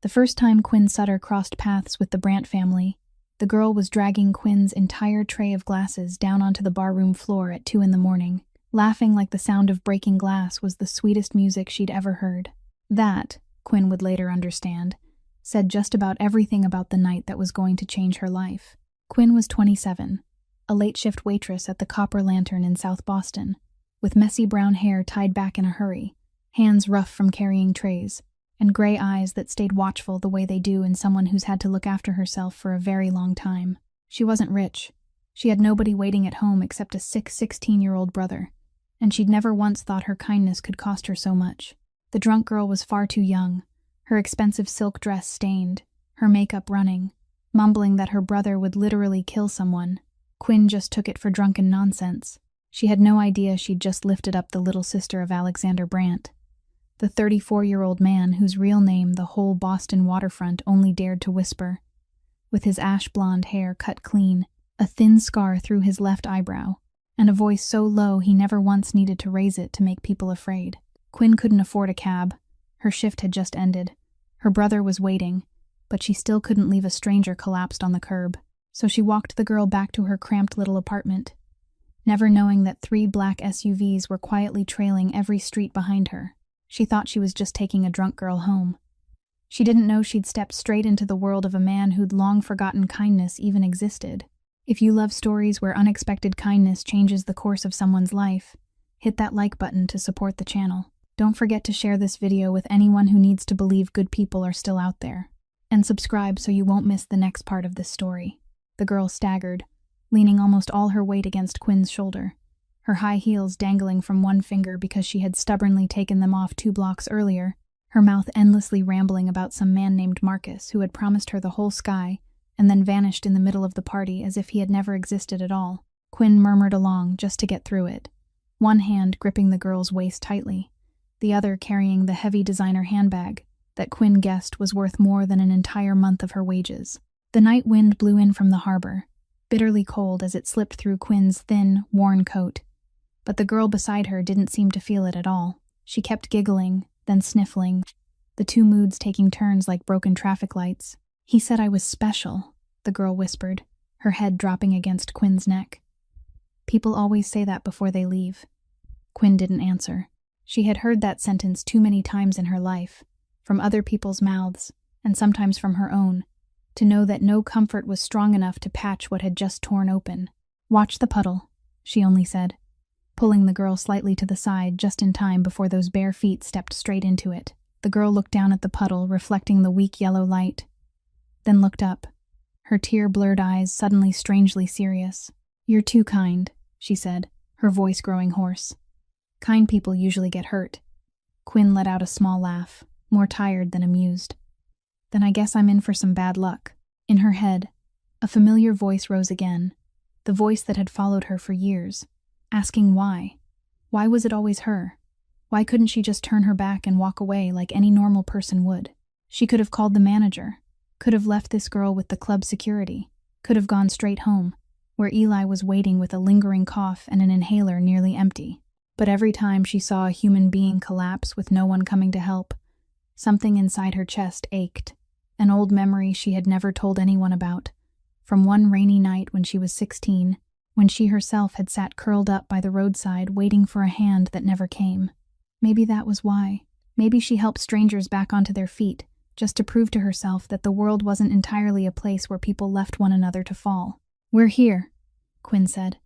The first time Quinn Sutter crossed paths with the Brandt family, the girl was dragging Quinn's entire tray of glasses down onto the barroom floor at 2 a.m, laughing like the sound of breaking glass was the sweetest music she'd ever heard. That, Quinn would later understand, said just about everything about the night that was going to change her life. Quinn was 27, a late-shift waitress at the Copper Lantern in South Boston, with messy brown hair tied back in a hurry, hands rough from carrying trays, and gray eyes that stayed watchful the way they do in someone who's had to look after herself for a very long time. She wasn't rich. She had nobody waiting at home except a sick 16-year-old brother, and she'd never once thought her kindness could cost her so much. The drunk girl was far too young, her expensive silk dress stained, her makeup running, mumbling that her brother would literally kill someone. Quinn just took it for drunken nonsense. She had no idea she'd just lifted up the little sister of Alexander Brandt, the 34-year-old man whose real name the whole Boston waterfront only dared to whisper. With his ash-blonde hair cut clean, a thin scar through his left eyebrow, and a voice so low he never once needed to raise it to make people afraid. Quinn couldn't afford a cab. Her shift had just ended. Her brother was waiting, but she still couldn't leave a stranger collapsed on the curb. So she walked the girl back to her cramped little apartment, never knowing that 3 black SUVs were quietly trailing every street behind her. She thought she was just taking a drunk girl home. She didn't know she'd stepped straight into the world of a man who'd long forgotten kindness even existed. If you love stories where unexpected kindness changes the course of someone's life, hit that like button to support the channel. Don't forget to share this video with anyone who needs to believe good people are still out there. And subscribe so you won't miss the next part of this story. The girl staggered, leaning almost all her weight against Quinn's shoulder, her high heels dangling from one finger because she had stubbornly taken them off 2 blocks earlier, her mouth endlessly rambling about some man named Marcus who had promised her the whole sky and then vanished in the middle of the party as if he had never existed at all. Quinn murmured along just to get through it, one hand gripping the girl's waist tightly, the other carrying the heavy designer handbag that Quinn guessed was worth more than an entire month of her wages. The night wind blew in from the harbor, bitterly cold as it slipped through Quinn's thin, worn coat. But the girl beside her didn't seem to feel it at all. She kept giggling, then sniffling, the 2 moods taking turns like broken traffic lights. "He said I was special," the girl whispered, her head dropping against Quinn's neck. "People always say that before they leave." Quinn didn't answer. She had heard that sentence too many times in her life, from other people's mouths, and sometimes from her own, to know that no comfort was strong enough to patch what had just torn open. "Watch the puddle," she only said, pulling the girl slightly to the side just in time before those bare feet stepped straight into it. The girl looked down at the puddle, reflecting the weak yellow light, then looked up, her tear-blurred eyes suddenly strangely serious. "You're too kind," she said, her voice growing hoarse. "Kind people usually get hurt." Quinn let out a small laugh, more tired than amused. "Then I guess I'm in for some bad luck." In her head, a familiar voice rose again, the voice that had followed her for years, asking why. Why was it always her? Why couldn't she just turn her back and walk away like any normal person would? She could have called the manager, could have left this girl with the club security, could have gone straight home, where Eli was waiting with a lingering cough and an inhaler nearly empty. But every time she saw a human being collapse with no one coming to help, something inside her chest ached, an old memory she had never told anyone about, from one rainy night when she was 16, when she herself had sat curled up by the roadside waiting for a hand that never came. Maybe that was why. Maybe she helped strangers back onto their feet, just to prove to herself that the world wasn't entirely a place where people left one another to fall. "We're here," Quinn said,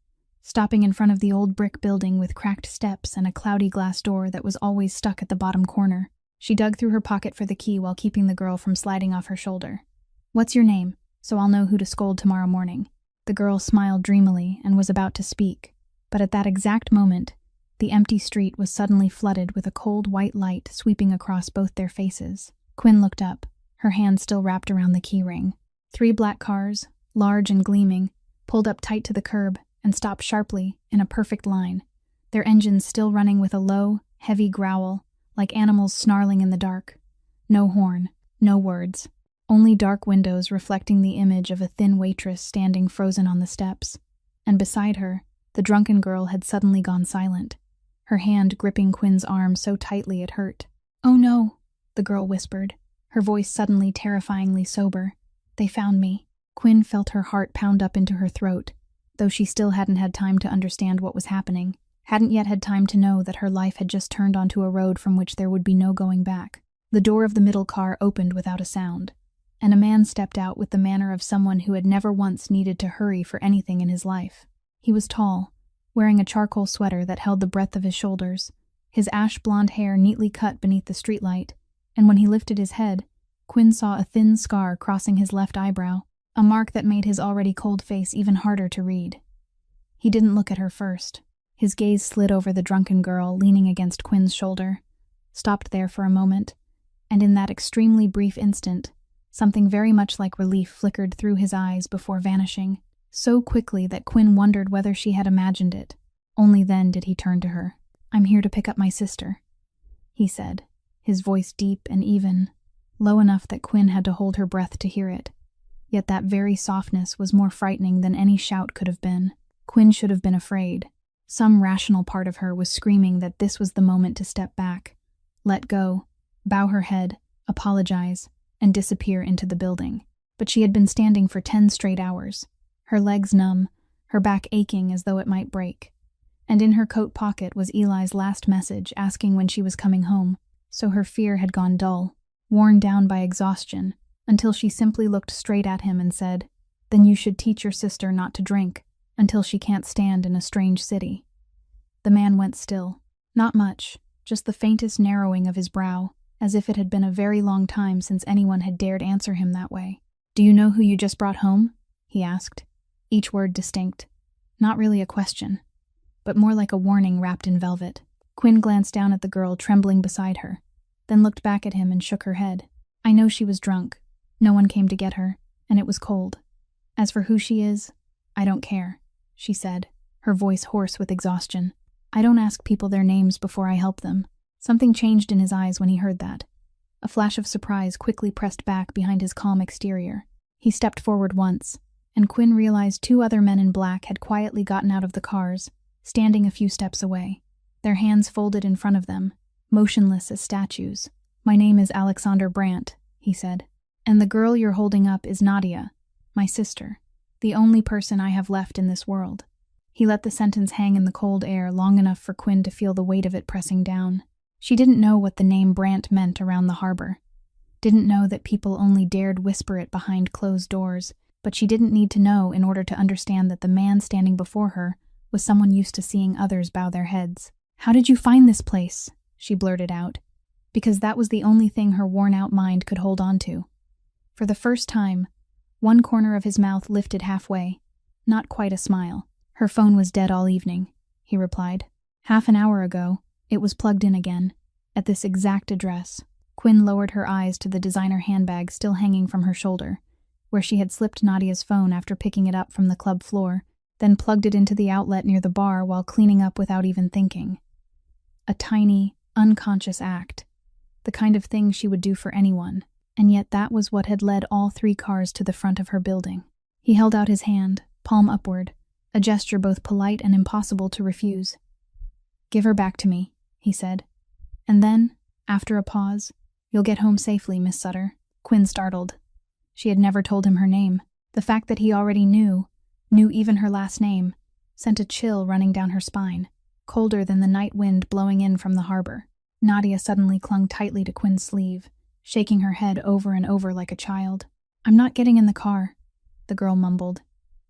stopping in front of the old brick building with cracked steps and a cloudy glass door that was always stuck at the bottom corner. She dug through her pocket for the key while keeping the girl from sliding off her shoulder. "What's your name, so I'll know who to scold tomorrow morning?" The girl smiled dreamily and was about to speak, but at that exact moment, the empty street was suddenly flooded with a cold white light sweeping across both their faces. Quinn looked up, her hand still wrapped around the key ring. 3 black cars, large and gleaming, pulled up tight to the curb and stopped sharply in a perfect line, their engines still running with a low, heavy growl, like animals snarling in the dark. No horn, no words, only dark windows reflecting the image of a thin waitress standing frozen on the steps. And beside her, the drunken girl had suddenly gone silent, her hand gripping Quinn's arm so tightly it hurt. "Oh no," the girl whispered, her voice suddenly terrifyingly sober. "They found me." Quinn felt her heart pound up into her throat, though she still hadn't had time to understand what was happening, hadn't yet had time to know that her life had just turned onto a road from which there would be no going back. The door of the middle car opened without a sound, and a man stepped out with the manner of someone who had never once needed to hurry for anything in his life. He was tall, wearing a charcoal sweater that held the breadth of his shoulders, his ash-blonde hair neatly cut beneath the streetlight, and when he lifted his head, Quinn saw a thin scar crossing his left eyebrow, a mark that made his already cold face even harder to read. He didn't look at her first. His gaze slid over the drunken girl leaning against Quinn's shoulder, stopped there for a moment, and in that extremely brief instant, something very much like relief flickered through his eyes before vanishing, so quickly that Quinn wondered whether she had imagined it. Only then did he turn to her. "I'm here to pick up my sister," he said, his voice deep and even, low enough that Quinn had to hold her breath to hear it. Yet that very softness was more frightening than any shout could have been. Quinn should have been afraid. Some rational part of her was screaming that this was the moment to step back, let go, bow her head, apologize, and disappear into the building. But she had been standing for 10 straight hours, her legs numb, her back aching as though it might break. And in her coat pocket was Eli's last message asking when she was coming home, so her fear had gone dull, worn down by exhaustion, until she simply looked straight at him and said, "Then you should teach your sister not to drink, until she can't stand in a strange city." The man went still. Not much, just the faintest narrowing of his brow, as if it had been a very long time since anyone had dared answer him that way. "Do you know who you just brought home?" he asked, each word distinct. Not really a question, but more like a warning wrapped in velvet. Quinn glanced down at the girl trembling beside her, then looked back at him and shook her head. "I know she was drunk. No one came to get her, and it was cold. As for who she is, I don't care," she said, her voice hoarse with exhaustion. "I don't ask people their names before I help them." Something changed in his eyes when he heard that. A flash of surprise quickly pressed back behind his calm exterior. He stepped forward once, and Quinn realized 2 other men in black had quietly gotten out of the cars, standing a few steps away, their hands folded in front of them, motionless as statues. "My name is Alexander Brandt," he said. "And the girl you're holding up is Nadia, my sister, the only person I have left in this world." He let the sentence hang in the cold air long enough for Quinn to feel the weight of it pressing down. She didn't know what the name Brandt meant around the harbor. Didn't know that people only dared whisper it behind closed doors, but she didn't need to know in order to understand that the man standing before her was someone used to seeing others bow their heads. "How did you find this place?" she blurted out, because that was the only thing her worn-out mind could hold on to. For the first time, one corner of his mouth lifted halfway, not quite a smile. "Her phone was dead all evening," he replied. "Half an hour ago, it was plugged in again, at this exact address." Quinn lowered her eyes to the designer handbag still hanging from her shoulder, where she had slipped Nadia's phone after picking it up from the club floor, then plugged it into the outlet near the bar while cleaning up without even thinking. A tiny, unconscious act, the kind of thing she would do for anyone, and yet that was what had led all 3 cars to the front of her building. He held out his hand, palm upward, a gesture both polite and impossible to refuse. "Give her back to me," he said. "And then, after a pause, you'll get home safely, Miss Sutter." Quinn startled. She had never told him her name. The fact that he already knew even her last name, sent a chill running down her spine, colder than the night wind blowing in from the harbor. Nadia suddenly clung tightly to Quinn's sleeve, shaking her head over and over like a child. "I'm not getting in the car," the girl mumbled,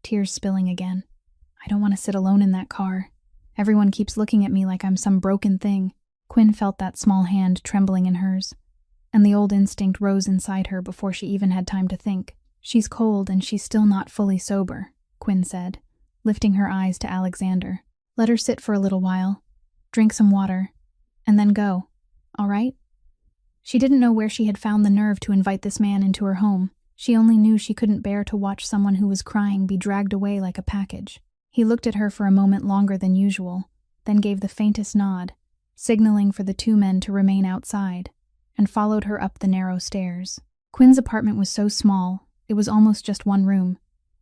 tears spilling again. "I don't want to sit alone in that car. Everyone keeps looking at me like I'm some broken thing." Quinn felt that small hand trembling in hers, and the old instinct rose inside her before she even had time to think. "She's cold and she's still not fully sober," Quinn said, lifting her eyes to Alexander. "Let her sit for a little while, drink some water, and then go. All right?" She didn't know where she had found the nerve to invite this man into her home. She only knew she couldn't bear to watch someone who was crying be dragged away like a package. He looked at her for a moment longer than usual, then gave the faintest nod, signaling for the 2 men to remain outside, and followed her up the narrow stairs. Quinn's apartment was so small, it was almost just one room,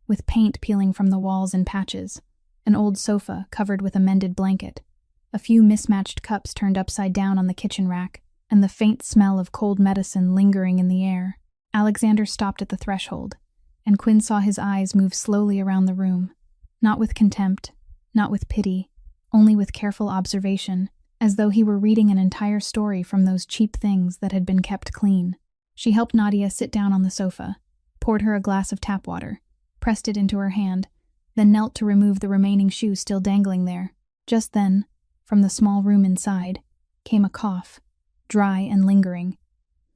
with paint peeling from the walls in patches, an old sofa covered with a mended blanket, a few mismatched cups turned upside down on the kitchen rack, and the faint smell of cold medicine lingering in the air. Alexander stopped at the threshold, and Quinn saw his eyes move slowly around the room, not with contempt, not with pity, only with careful observation, as though he were reading an entire story from those cheap things that had been kept clean. She helped Nadia sit down on the sofa, poured her a glass of tap water, pressed it into her hand, then knelt to remove the remaining shoe still dangling there. Just then, from the small room inside, came a cough, dry and lingering,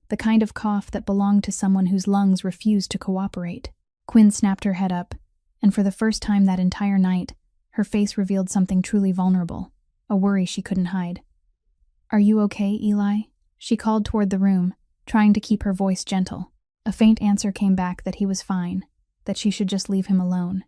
the kind of cough that belonged to someone whose lungs refused to cooperate. Quinn snapped her head up, and for the first time that entire night, her face revealed something truly vulnerable, a worry she couldn't hide. "Are you okay, Eli?" She called toward the room, trying to keep her voice gentle. A faint answer came back that he was fine, that she should just leave him alone.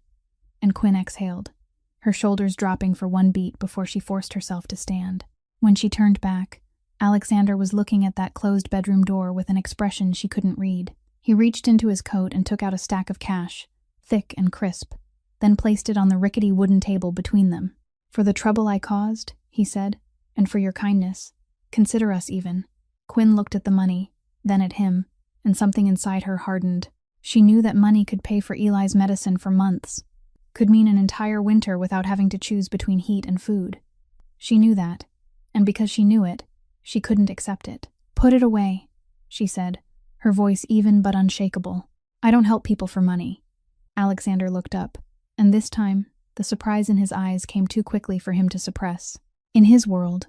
And Quinn exhaled, her shoulders dropping for one beat before she forced herself to stand. When she turned back, Alexander was looking at that closed bedroom door with an expression she couldn't read. He reached into his coat and took out a stack of cash, thick and crisp, then placed it on the rickety wooden table between them. "For the trouble I caused," he said, "and for your kindness. Consider us even." Quinn looked at the money, then at him, and something inside her hardened. She knew that money could pay for Eli's medicine for months, could mean an entire winter without having to choose between heat and food. She knew that, and because she knew it, she couldn't accept it. "Put it away," she said, her voice even but unshakable. "I don't help people for money." Alexander looked up, and this time, the surprise in his eyes came too quickly for him to suppress. In his world,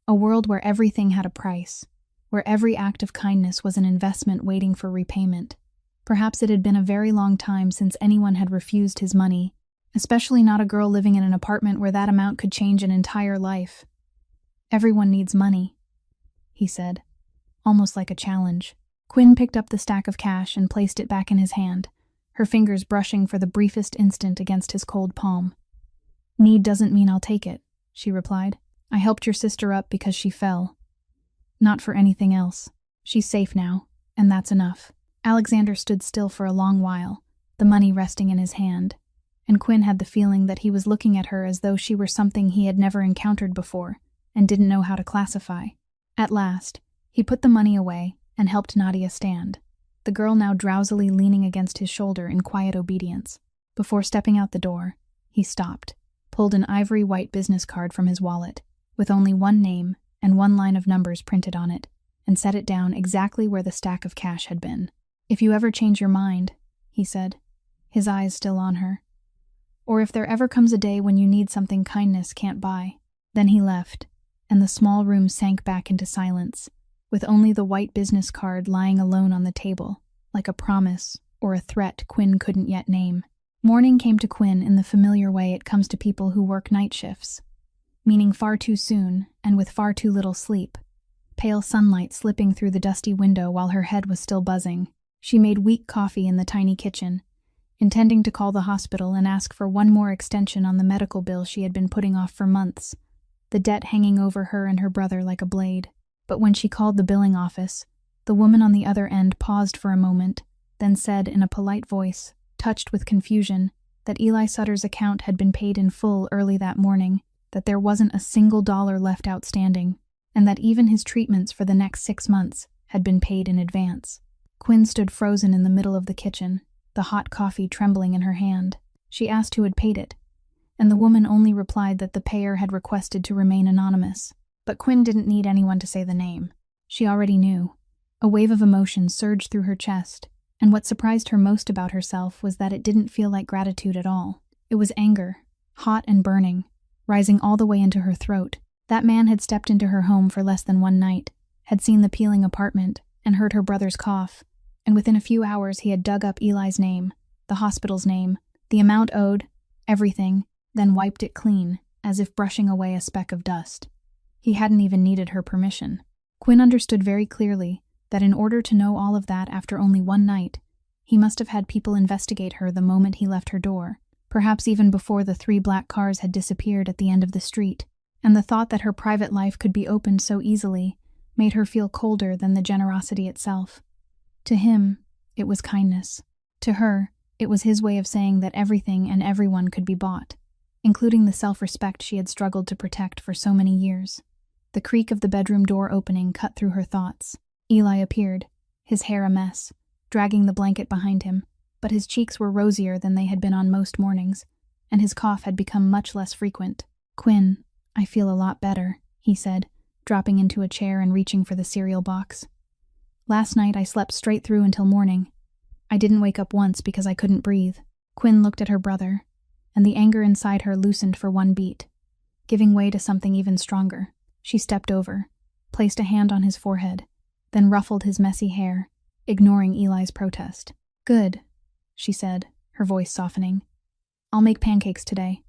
a world where everything had a price, where every act of kindness was an investment waiting for repayment, perhaps it had been a very long time since anyone had refused his money, especially not a girl living in an apartment where that amount could change an entire life. "Everyone needs money," he said, almost like a challenge. Quinn picked up the stack of cash and placed it back in his hand, her fingers brushing for the briefest instant against his cold palm. "Need doesn't mean I'll take it," she replied. "I helped your sister up because she fell. Not for anything else. She's safe now, and that's enough." Alexander stood still for a long while, the money resting in his hand, and Quinn had the feeling that he was looking at her as though she were something he had never encountered before and didn't know how to classify. At last, he put the money away and helped Nadia stand, the girl now drowsily leaning against his shoulder in quiet obedience. Before stepping out the door, he stopped, pulled an ivory white business card from his wallet, with only one name and one line of numbers printed on it, and set it down exactly where the stack of cash had been. "If you ever change your mind," he said, his eyes still on her, "or if there ever comes a day when you need something kindness can't buy." Then he left, and the small room sank back into silence, with only the white business card lying alone on the table, like a promise or a threat Quinn couldn't yet name. Morning came to Quinn in the familiar way it comes to people who work night shifts, meaning far too soon and with far too little sleep, pale sunlight slipping through the dusty window while her head was still buzzing. She made weak coffee in the tiny kitchen, intending to call the hospital and ask for one more extension on the medical bill she had been putting off for months, the debt hanging over her and her brother like a blade. But when she called the billing office, the woman on the other end paused for a moment, then said in a polite voice, touched with confusion, that Eli Sutter's account had been paid in full early that morning, that there wasn't a single dollar left outstanding, and that even his treatments for the next 6 months had been paid in advance. Quinn stood frozen in the middle of the kitchen, the hot coffee trembling in her hand. She asked who had paid it, and the woman only replied that the payer had requested to remain anonymous. But Quinn didn't need anyone to say the name. She already knew. A wave of emotion surged through her chest, and what surprised her most about herself was that it didn't feel like gratitude at all. It was anger, hot and burning, rising all the way into her throat. That man had stepped into her home for less than one night, had seen the peeling apartment, and heard her brother's cough, and within a few hours he had dug up Eli's name, the hospital's name, the amount owed, everything, then wiped it clean, as if brushing away a speck of dust. He hadn't even needed her permission. Quinn understood very clearly that in order to know all of that after only one night, he must have had people investigate her the moment he left her door, perhaps even before the 3 black cars had disappeared at the end of the street, and the thought that her private life could be opened so easily made her feel colder than the generosity itself. To him, it was kindness. To her, it was his way of saying that everything and everyone could be bought, including the self-respect she had struggled to protect for so many years. The creak of the bedroom door opening cut through her thoughts. Eli appeared, his hair a mess, dragging the blanket behind him, but his cheeks were rosier than they had been on most mornings, and his cough had become much less frequent. "Quinn, I feel a lot better," he said, dropping into a chair and reaching for the cereal box. "Last night I slept straight through until morning. I didn't wake up once because I couldn't breathe." Quinn looked at her brother, and the anger inside her loosened for one beat, giving way to something even stronger. She stepped over, placed a hand on his forehead, then ruffled his messy hair, ignoring Eli's protest. "Good," she said, her voice softening. "I'll make pancakes today.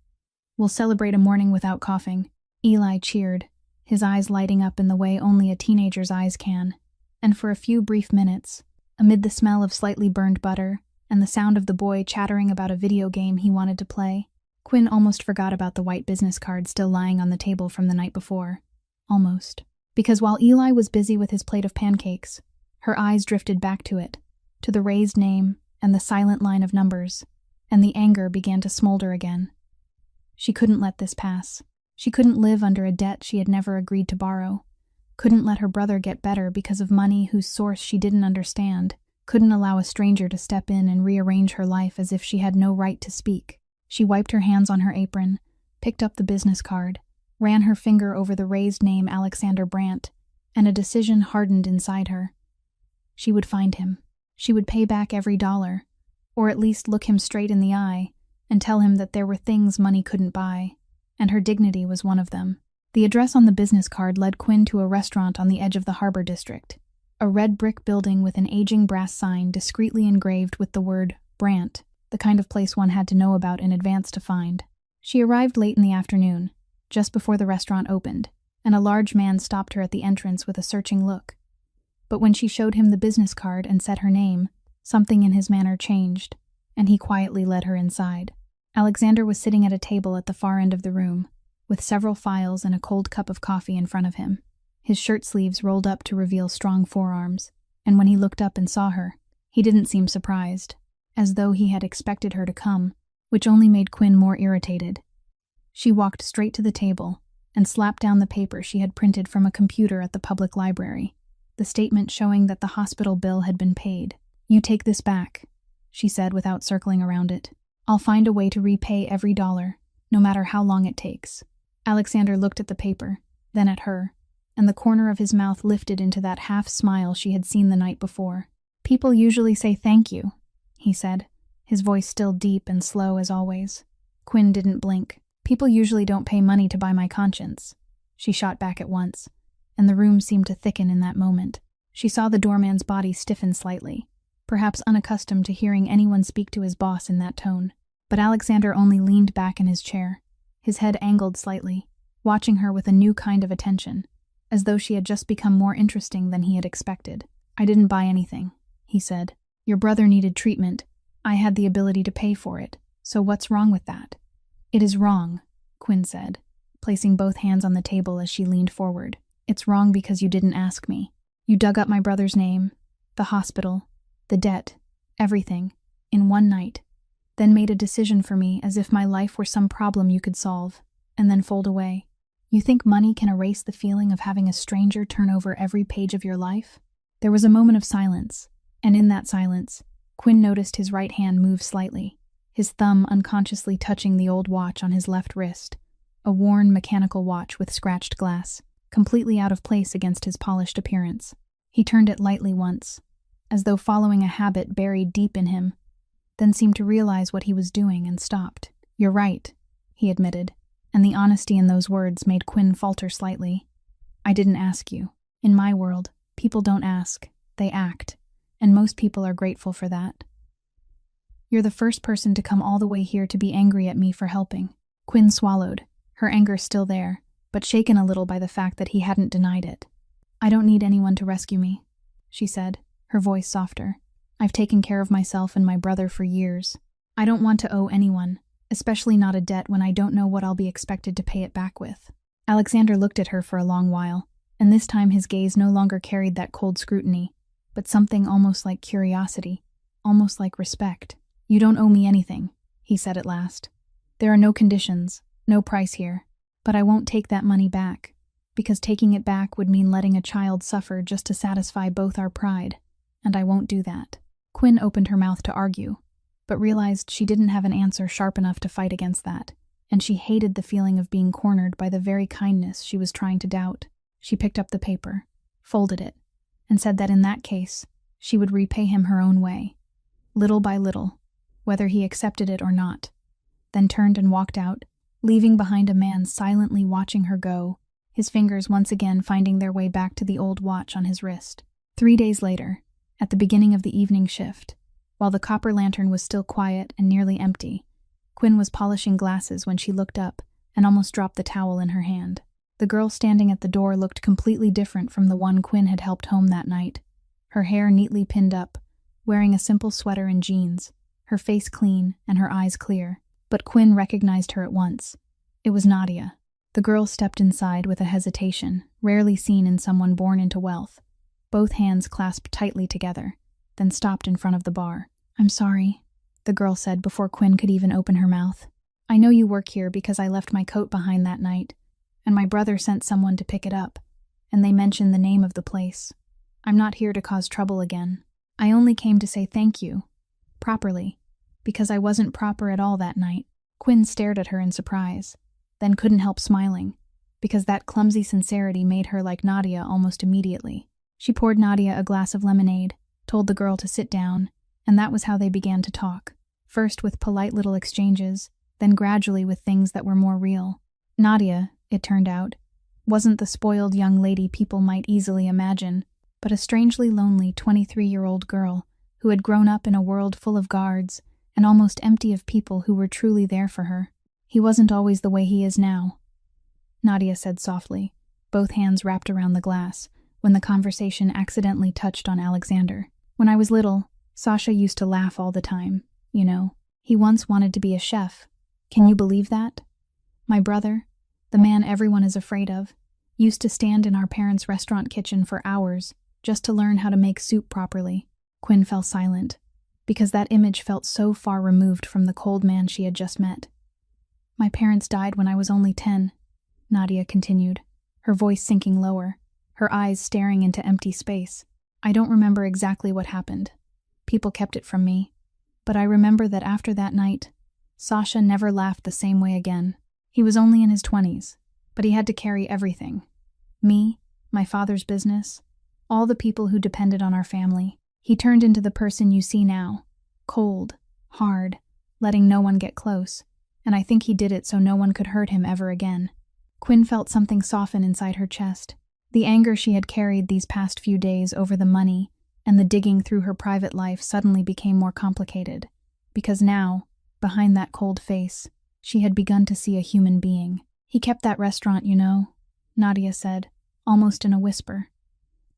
We'll celebrate a morning without coughing." Eli cheered, his eyes lighting up in the way only a teenager's eyes can, and for a few brief minutes, amid the smell of slightly burned butter and the sound of the boy chattering about a video game he wanted to play, Quinn almost forgot about the white business card still lying on the table from the night before. Almost. Because while Eli was busy with his plate of pancakes, her eyes drifted back to it, to the raised name and the silent line of numbers, and the anger began to smolder again. She couldn't let this pass. She couldn't live under a debt she had never agreed to borrow, couldn't let her brother get better because of money whose source she didn't understand, couldn't allow a stranger to step in and rearrange her life as if she had no right to speak. She wiped her hands on her apron, picked up the business card, ran her finger over the raised name Alexander Brandt, and a decision hardened inside her. She would find him. She would pay back every dollar, or at least look him straight in the eye and tell him that there were things money couldn't buy, and her dignity was one of them. The address on the business card led Quinn to a restaurant on the edge of the Harbor District, a red brick building with an aging brass sign discreetly engraved with the word Brandt, the kind of place one had to know about in advance to find. She arrived late in the afternoon, just before the restaurant opened, and a large man stopped her at the entrance with a searching look. But when she showed him the business card and said her name, something in his manner changed, and he quietly led her inside. Alexander was sitting at a table at the far end of the room, with several files and a cold cup of coffee in front of him. His shirt sleeves rolled up to reveal strong forearms, and when he looked up and saw her, he didn't seem surprised, as though he had expected her to come, which only made Quinn more irritated. She walked straight to the table and slapped down the paper she had printed from a computer at the public library, the statement showing that the hospital bill had been paid. "You take this back," she said without circling around it. "I'll find a way to repay every dollar, no matter how long it takes." Alexander looked at the paper, then at her, and the corner of his mouth lifted into that half-smile she had seen the night before. "People usually say thank you," he said, his voice still deep and slow as always. Quinn didn't blink. "People usually don't pay money to buy my conscience," she shot back at once, and the room seemed to thicken in that moment. She saw the doorman's body stiffen slightly, perhaps unaccustomed to hearing anyone speak to his boss in that tone. But Alexander only leaned back in his chair, his head angled slightly, watching her with a new kind of attention, as though she had just become more interesting than he had expected. "I didn't buy anything," he said. "Your brother needed treatment. I had the ability to pay for it, so what's wrong with that?" "It is wrong," Quinn said, placing both hands on the table as she leaned forward. "It's wrong because you didn't ask me. You dug up my brother's name, the hospital, the debt, everything, in one night, then made a decision for me as if my life were some problem you could solve, and then fold away. You think money can erase the feeling of having a stranger turn over every page of your life?" There was a moment of silence, and in that silence, Quinn noticed his right hand move slightly, his thumb unconsciously touching the old watch on his left wrist, a worn mechanical watch with scratched glass, completely out of place against his polished appearance. He turned it lightly once, as though following a habit buried deep in him, then seemed to realize what he was doing and stopped. "You're right," he admitted, and the honesty in those words made Quinn falter slightly. "I didn't ask you. In my world, people don't ask, they act, and most people are grateful for that. You're the first person to come all the way here to be angry at me for helping." Quinn swallowed, her anger still there, but shaken a little by the fact that he hadn't denied it. "I don't need anyone to rescue me," she said, her voice softer. "I've taken care of myself and my brother for years. I don't want to owe anyone, especially not a debt when I don't know what I'll be expected to pay it back with." Alexander looked at her for a long while, and this time his gaze no longer carried that cold scrutiny, but something almost like curiosity, almost like respect. "You don't owe me anything," he said at last. "There are no conditions, no price here, but I won't take that money back. because taking it back would mean letting a child suffer just to satisfy both our pride, and I won't do that. Quinn opened her mouth to argue, but realized she didn't have an answer sharp enough to fight against that, and she hated the feeling of being cornered by the very kindness she was trying to doubt. She picked up the paper, folded it, and said that in that case, she would repay him her own way, little by little, whether he accepted it or not, then turned and walked out, leaving behind a man silently watching her go, his fingers once again finding their way back to the old watch on his wrist. 3 days later, at the beginning of the evening shift, while the copper lantern was still quiet and nearly empty, Quinn was polishing glasses when she looked up and almost dropped the towel in her hand. The girl standing at the door looked completely different from the one Quinn had helped home that night. Her hair neatly pinned up, wearing a simple sweater and jeans, her face clean and her eyes clear. But Quinn recognized her at once. It was Nadia. The girl stepped inside with a hesitation, rarely seen in someone born into wealth, both hands clasped tightly together, then stopped in front of the bar. "I'm sorry," the girl said before Quinn could even open her mouth. "I know you work here because I left my coat behind that night, and my brother sent someone to pick it up, and they mentioned the name of the place. I'm not here to cause trouble again. I only came to say thank you, properly, because I wasn't proper at all that night." Quinn stared at her in surprise, then couldn't help smiling, because that clumsy sincerity made her like Nadia almost immediately. She poured Nadia a glass of lemonade, told the girl to sit down, and that was how they began to talk, first with polite little exchanges, then gradually with things that were more real. Nadia, it turned out, wasn't the spoiled young lady people might easily imagine, but a strangely lonely 23-year-old girl who had grown up in a world full of guards and almost empty of people who were truly there for her. "He wasn't always the way he is now," Nadia said softly, both hands wrapped around the glass, when the conversation accidentally touched on Alexander. "When I was little, Sasha used to laugh all the time, you know. He once wanted to be a chef. Can you believe that? My brother, the man everyone is afraid of, used to stand in our parents' restaurant kitchen for hours just to learn how to make soup properly." Quinn fell silent, because that image felt so far removed from the cold man she had just met. "My parents died when I was only 10, Nadia continued, her voice sinking lower, her eyes staring into empty space. "I don't remember exactly what happened. People kept it from me. But I remember that after that night, Sasha never laughed the same way again. He was only in his 20s, but he had to carry everything. Me, my father's business, all the people who depended on our family. He turned into the person you see now, cold, hard, letting no one get close, and I think he did it so no one could hurt him ever again." Quinn felt something soften inside her chest. The anger she had carried these past few days over the money and the digging through her private life suddenly became more complicated, because now, behind that cold face, she had begun to see a human being. "He kept that restaurant, you know," Nadia said, almost in a whisper.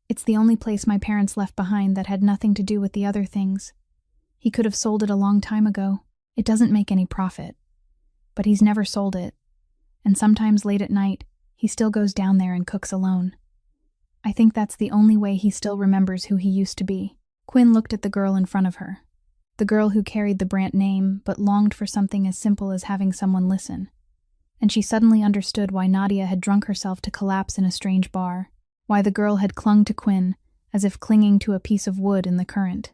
"It's the only place my parents left behind that had nothing to do with the other things. He could have sold it a long time ago. It doesn't make any profit. But he's never sold it. And sometimes late at night, he still goes down there and cooks alone. I think that's the only way he still remembers who he used to be." Quinn looked at the girl in front of her, the girl who carried the Brandt name but longed for something as simple as having someone listen. And she suddenly understood why Nadia had drunk herself to collapse in a strange bar, why the girl had clung to Quinn as if clinging to a piece of wood in the current.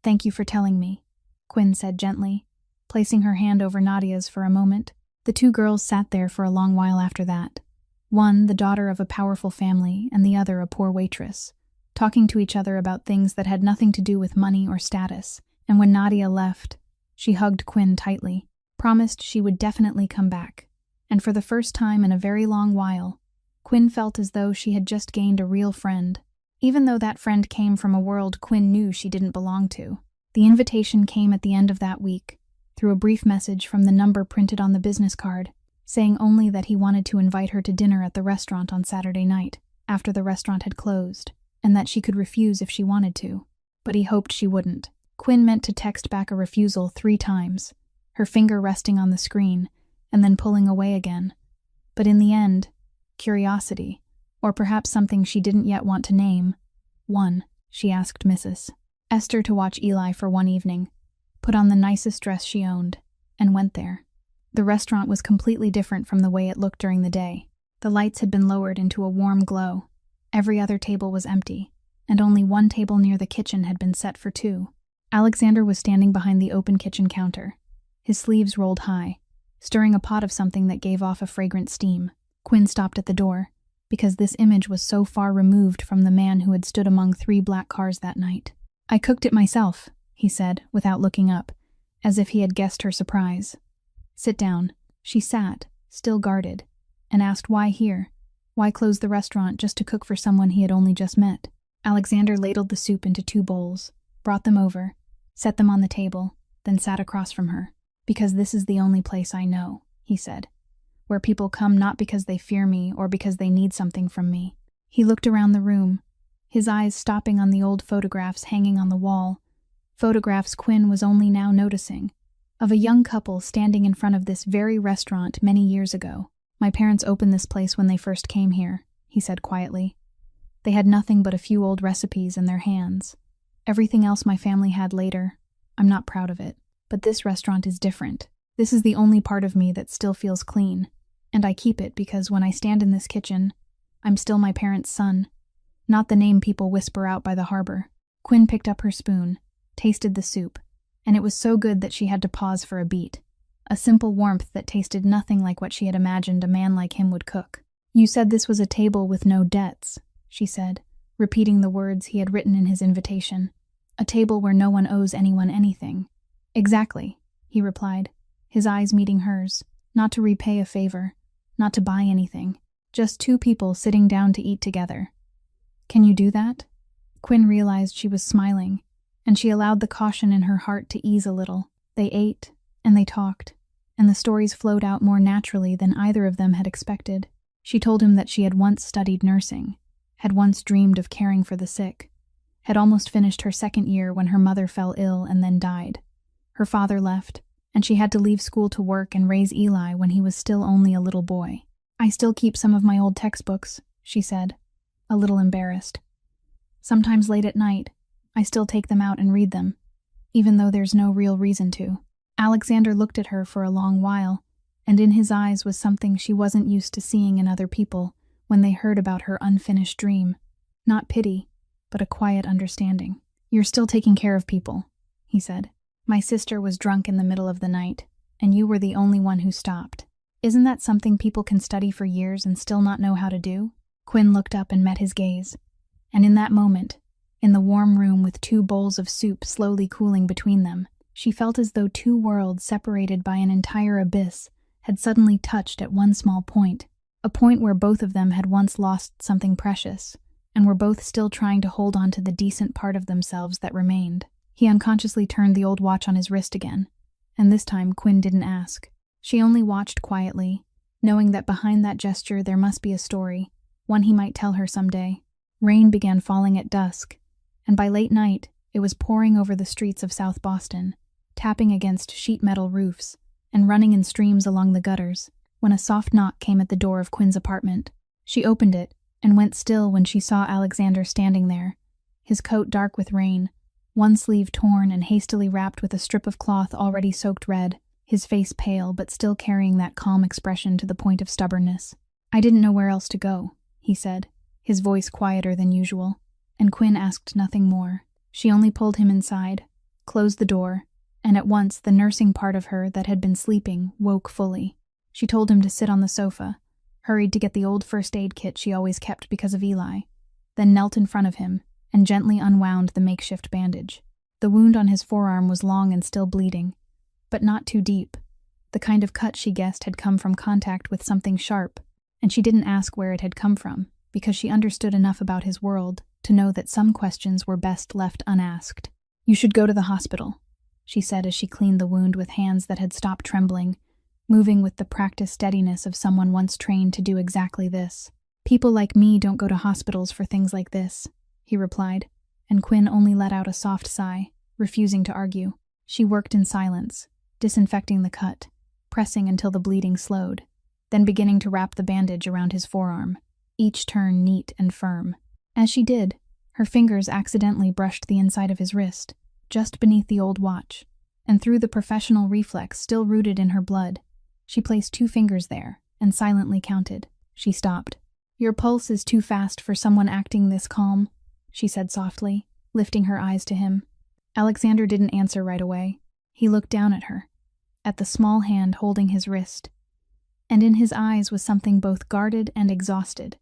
"Thank you for telling me," Quinn said gently, placing her hand over Nadia's for a moment. The two girls sat there for a long while after that, one the daughter of a powerful family and the other a poor waitress, talking to each other about things that had nothing to do with money or status. And when Nadia left, she hugged Quinn tightly, promised she would definitely come back. And for the first time in a very long while, Quinn felt as though she had just gained a real friend, even though that friend came from a world Quinn knew she didn't belong to. The invitation came at the end of that week, through a brief message from the number printed on the business card, saying only that he wanted to invite her to dinner at the restaurant on Saturday night, after the restaurant had closed, and that she could refuse if she wanted to. But he hoped she wouldn't. Quinn meant to text back a refusal 3 times, her finger resting on the screen, and then pulling away again. But in the end, curiosity, or perhaps something she didn't yet want to name, won. She asked Mrs. Esther to watch Eli for one evening, put on the nicest dress she owned, and went there. The restaurant was completely different from the way it looked during the day. The lights had been lowered into a warm glow. Every other table was empty, and only one table near the kitchen had been set for two. Alexander was standing behind the open kitchen counter, his sleeves rolled high, stirring a pot of something that gave off a fragrant steam. Quinn stopped at the door, because this image was so far removed from the man who had stood among 3 black cars that night. "I cooked it myself," he said, without looking up, as if he had guessed her surprise. "Sit down." She sat, still guarded, and asked why here, why close the restaurant just to cook for someone he had only just met. Alexander ladled the soup into 2 bowls, brought them over, set them on the table, then sat across from her. "Because this is the only place I know," he said, "where people come not because they fear me or because they need something from me." He looked around the room, his eyes stopping on the old photographs hanging on the wall, photographs Quinn was only now noticing, of a young couple standing in front of this very restaurant many years ago. "My parents opened this place when they first came here," he said quietly. "They had nothing but a few old recipes in their hands. Everything else my family had later. I'm not proud of it. But this restaurant is different. This is the only part of me that still feels clean. And I keep it because when I stand in this kitchen, I'm still my parents' son, not the name people whisper out by the harbor." Quinn picked up her spoon, tasted the soup, and it was so good that she had to pause for a beat. A simple warmth that tasted nothing like what she had imagined a man like him would cook. "You said this was a table with no debts," she said, repeating the words he had written in his invitation. "A table where no one owes anyone anything." "Exactly," he replied, his eyes meeting hers. "Not to repay a favor, not to buy anything. Just 2 people sitting down to eat together. Can you do that?" Quinn realized she was smiling, and she allowed the caution in her heart to ease a little. They ate, and they talked, and the stories flowed out more naturally than either of them had expected. She told him that she had once studied nursing, had once dreamed of caring for the sick, had almost finished her 2nd year when her mother fell ill and then died. Her father left, and she had to leave school to work and raise Eli when he was still only a little boy. "I still keep some of my old textbooks," she said, a little embarrassed. "Sometimes late at night, I still take them out and read them, even though there's no real reason to." Alexander looked at her for a long while, and in his eyes was something she wasn't used to seeing in other people when they heard about her unfinished dream. Not pity, but a quiet understanding. "You're still taking care of people," he said. "My sister was drunk in the middle of the night, and you were the only one who stopped. Isn't that something people can study for years and still not know how to do?" Quinn looked up and met his gaze. And in that moment, in the warm room with 2 bowls of soup slowly cooling between them, she felt as though 2 worlds separated by an entire abyss had suddenly touched at one small point, a point where both of them had once lost something precious, and were both still trying to hold on to the decent part of themselves that remained. He unconsciously turned the old watch on his wrist again, and this time Quinn didn't ask. She only watched quietly, knowing that behind that gesture there must be a story, one he might tell her someday. Rain began falling at dusk, and by late night it was pouring over the streets of South Boston, tapping against sheet metal roofs, and running in streams along the gutters, when a soft knock came at the door of Quinn's apartment. She opened it, and went still when she saw Alexander standing there, his coat dark with rain, one sleeve torn and hastily wrapped with a strip of cloth already soaked red, his face pale but still carrying that calm expression to the point of stubbornness. "I didn't know where else to go," he said, his voice quieter than usual, and Quinn asked nothing more. She only pulled him inside, closed the door, and at once the nursing part of her that had been sleeping woke fully. She told him to sit on the sofa, hurried to get the old first aid kit she always kept because of Eli, then knelt in front of him and gently unwound the makeshift bandage. The wound on his forearm was long and still bleeding, but not too deep, the kind of cut she guessed had come from contact with something sharp, and she didn't ask where it had come from, because she understood enough about his world to know that some questions were best left unasked. "You should go to the hospital," she said as she cleaned the wound with hands that had stopped trembling, moving with the practiced steadiness of someone once trained to do exactly this. "People like me don't go to hospitals for things like this," he replied, and Quinn only let out a soft sigh, refusing to argue. She worked in silence, disinfecting the cut, pressing until the bleeding slowed, then beginning to wrap the bandage around his forearm, each turn neat and firm. As she did, her fingers accidentally brushed the inside of his wrist, just beneath the old watch, and through the professional reflex still rooted in her blood, she placed 2 fingers there and silently counted. She stopped. "Your pulse is too fast for someone acting this calm," she said softly, lifting her eyes to him. Alexander didn't answer right away. He looked down at her, at the small hand holding his wrist. And in his eyes was something both guarded and exhausted.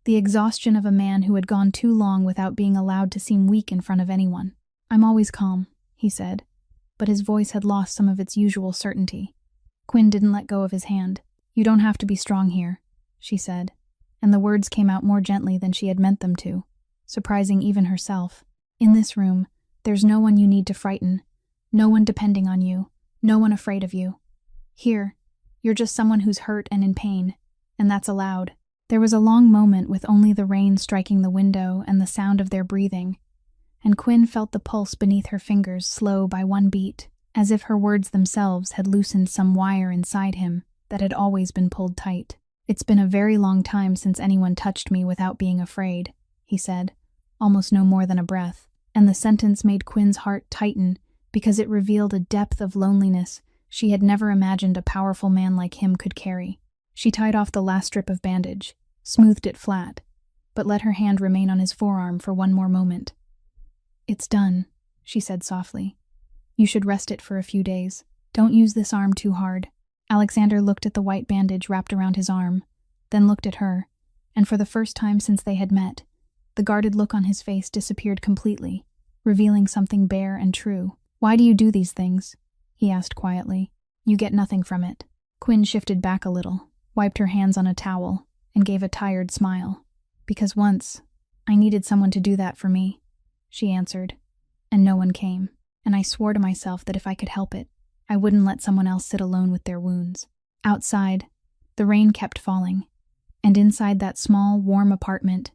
The exhaustion of a man who had gone too long without being allowed to seem weak in front of anyone. "I'm always calm," he said, but his voice had lost some of its usual certainty. Quinn didn't let go of his hand. "You don't have to be strong here," she said, and the words came out more gently than she had meant them to, surprising even herself. "In this room, there's no one you need to frighten, no one depending on you, no one afraid of you. Here, you're just someone who's hurt and in pain, and that's allowed." There was a long moment with only the rain striking the window and the sound of their breathing, and Quinn felt the pulse beneath her fingers slow by one beat, as if her words themselves had loosened some wire inside him that had always been pulled tight. "It's been a very long time since anyone touched me without being afraid," he said, almost no more than a breath, and the sentence made Quinn's heart tighten because it revealed a depth of loneliness she had never imagined a powerful man like him could carry. She tied off the last strip of bandage, smoothed it flat, but let her hand remain on his forearm for one more moment. "It's done," she said softly. "You should rest it for a few days. Don't use this arm too hard." Alexander looked at the white bandage wrapped around his arm, then looked at her, and for the first time since they had met, the guarded look on his face disappeared completely, revealing something bare and true. "Why do you do these things?" he asked quietly. "You get nothing from it." Quinn shifted back a little, wiped her hands on a towel, and gave a tired smile. "Because once, I needed someone to do that for me," she answered, "and no one came. And I swore to myself that if I could help it, I wouldn't let someone else sit alone with their wounds." Outside, the rain kept falling, and inside that small, warm apartment,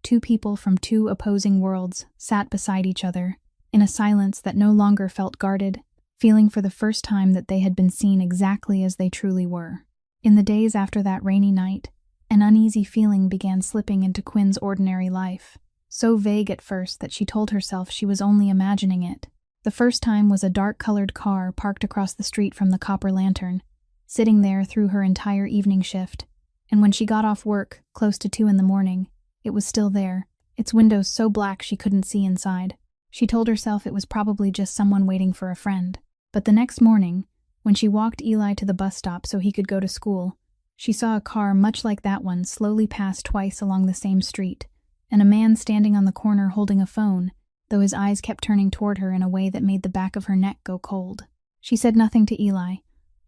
two people from two opposing worlds sat beside each other, in a silence that no longer felt guarded, feeling for the first time that they had been seen exactly as they truly were. In the days after that rainy night, an uneasy feeling began slipping into Quinn's ordinary life, so vague at first that she told herself she was only imagining it. The first time was a dark-colored car parked across the street from the Copper Lantern, sitting there through her entire evening shift, and when she got off work, close to 2 in the morning, it was still there, its windows so black she couldn't see inside. She told herself it was probably just someone waiting for a friend. But the next morning, when she walked Eli to the bus stop so he could go to school, she saw a car much like that one slowly pass twice along the same street, and a man standing on the corner holding a phone, though his eyes kept turning toward her in a way that made the back of her neck go cold. She said nothing to Eli,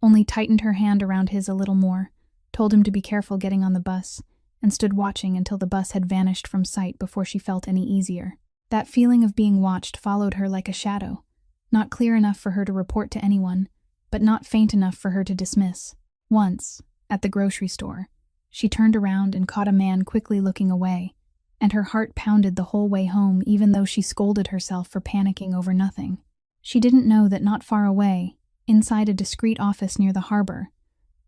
only tightened her hand around his a little more, told him to be careful getting on the bus, and stood watching until the bus had vanished from sight before she felt any easier. That feeling of being watched followed her like a shadow, not clear enough for her to report to anyone, but not faint enough for her to dismiss. Once, at the grocery store, she turned around and caught a man quickly looking away, and her heart pounded the whole way home even though she scolded herself for panicking over nothing. She didn't know that not far away, inside a discreet office near the harbor,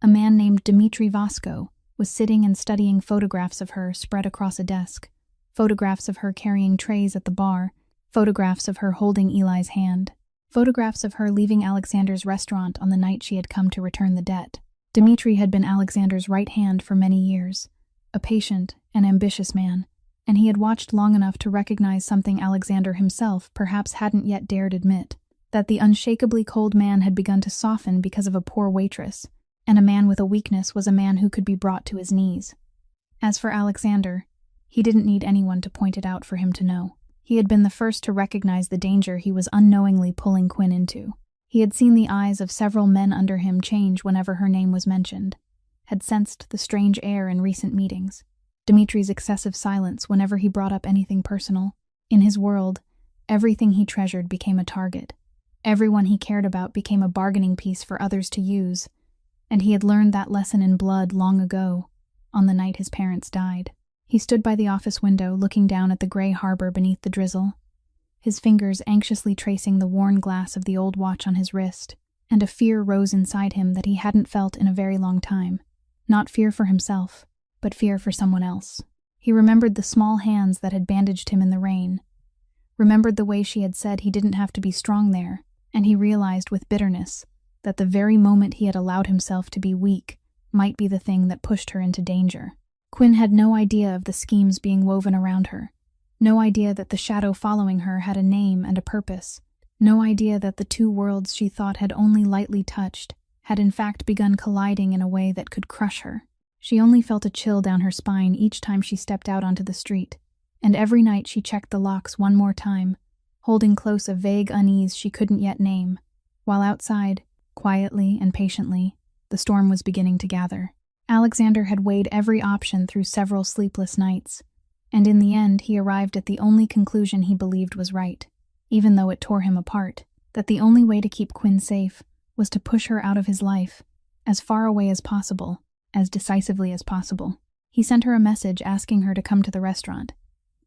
a man named Dmitri Vasco was sitting and studying photographs of her spread across a desk, photographs of her carrying trays at the bar, photographs of her holding Eli's hand, photographs of her leaving Alexander's restaurant on the night she had come to return the debt. Dmitri had been Alexander's right hand for many years, a patient and ambitious man, and he had watched long enough to recognize something Alexander himself perhaps hadn't yet dared admit, that the unshakably cold man had begun to soften because of a poor waitress, and a man with a weakness was a man who could be brought to his knees. As for Alexander, he didn't need anyone to point it out for him to know. He had been the first to recognize the danger he was unknowingly pulling Quinn into. He had seen the eyes of several men under him change whenever her name was mentioned, had sensed the strange air in recent meetings, Dimitri's excessive silence whenever he brought up anything personal. In his world, everything he treasured became a target. Everyone he cared about became a bargaining piece for others to use, and he had learned that lesson in blood long ago, on the night his parents died. He stood by the office window looking down at the gray harbor beneath the drizzle, his fingers anxiously tracing the worn glass of the old watch on his wrist, and a fear rose inside him that he hadn't felt in a very long time. Not fear for himself, but fear for someone else. He remembered the small hands that had bandaged him in the rain, remembered the way she had said he didn't have to be strong there, and he realized with bitterness that the very moment he had allowed himself to be weak might be the thing that pushed her into danger. Quinn had no idea of the schemes being woven around her. No idea that the shadow following her had a name and a purpose. No idea that the two worlds she thought had only lightly touched had in fact begun colliding in a way that could crush her. She only felt a chill down her spine each time she stepped out onto the street, and every night she checked the locks one more time, holding close a vague unease she couldn't yet name, while outside, quietly and patiently, the storm was beginning to gather. Alexander had weighed every option through several sleepless nights, and in the end he arrived at the only conclusion he believed was right, even though it tore him apart, that the only way to keep Quinn safe was to push her out of his life, as far away as possible, as decisively as possible. He sent her a message asking her to come to the restaurant,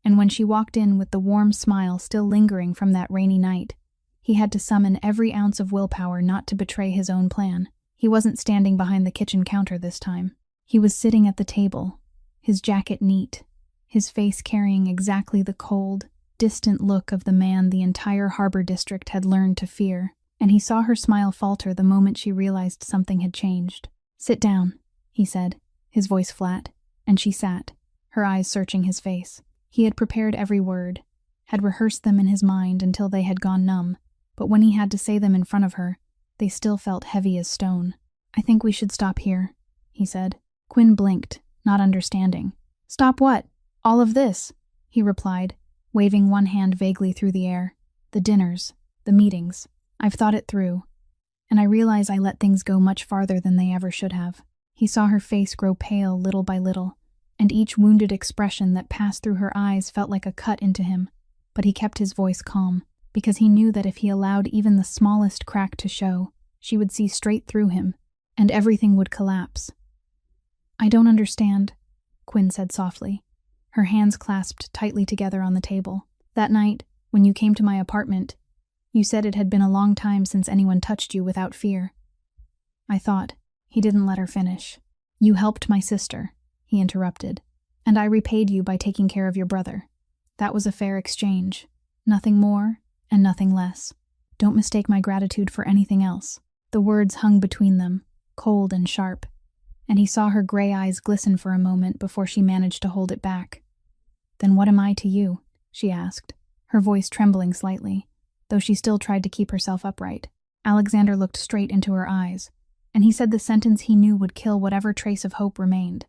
and when she walked in with the warm smile still lingering from that rainy night, he had to summon every ounce of willpower not to betray his own plan. He wasn't standing behind the kitchen counter this time. He was sitting at the table, his jacket neat, his face carrying exactly the cold, distant look of the man the entire harbor district had learned to fear, and he saw her smile falter the moment she realized something had changed. "Sit down," he said, his voice flat, and she sat, her eyes searching his face. He had prepared every word, had rehearsed them in his mind until they had gone numb, but when he had to say them in front of her, they still felt heavy as stone. "I think we should stop here," he said. Quinn blinked, not understanding. "Stop what? All of this?" he replied, waving one hand vaguely through the air. "The dinners, the meetings. I've thought it through, and I realize I let things go much farther than they ever should have." He saw her face grow pale little by little, and each wounded expression that passed through her eyes felt like a cut into him, but he kept his voice calm, because he knew that if he allowed even the smallest crack to show, she would see straight through him, and everything would collapse. "I don't understand," Quinn said softly, her hands clasped tightly together on the table. "That night, when you came to my apartment, you said it had been a long time since anyone touched you without fear. I thought." He didn't let her finish. "You helped my sister," he interrupted, "and I repaid you by taking care of your brother. That was a fair exchange. Nothing more and nothing less. Don't mistake my gratitude for anything else." The words hung between them, cold and sharp, and he saw her gray eyes glisten for a moment before she managed to hold it back. "Then what am I to you?" she asked, her voice trembling slightly, though she still tried to keep herself upright. Alexander looked straight into her eyes, and he said the sentence he knew would kill whatever trace of hope remained,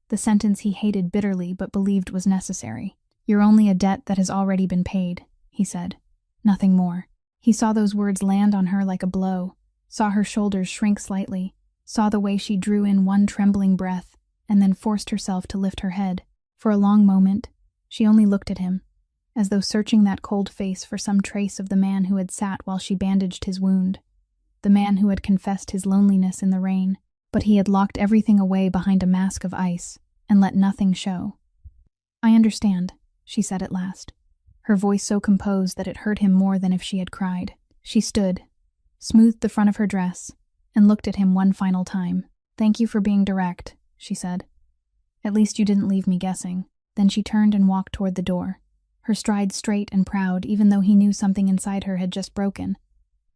the sentence he hated bitterly but believed was necessary. "You're only a debt that has already been paid," he said. "Nothing more." He saw those words land on her like a blow, saw her shoulders shrink slightly, saw the way she drew in one trembling breath, and then forced herself to lift her head. For a long moment, she only looked at him, as though searching that cold face for some trace of the man who had sat while she bandaged his wound, the man who had confessed his loneliness in the rain, but he had locked everything away behind a mask of ice and let nothing show. "I understand," she said at last, her voice so composed that it hurt him more than if she had cried. She stood, smoothed the front of her dress, and looked at him one final time. "Thank you for being direct," she said. "At least you didn't leave me guessing." Then she turned and walked toward the door, her stride straight and proud even though he knew something inside her had just broken.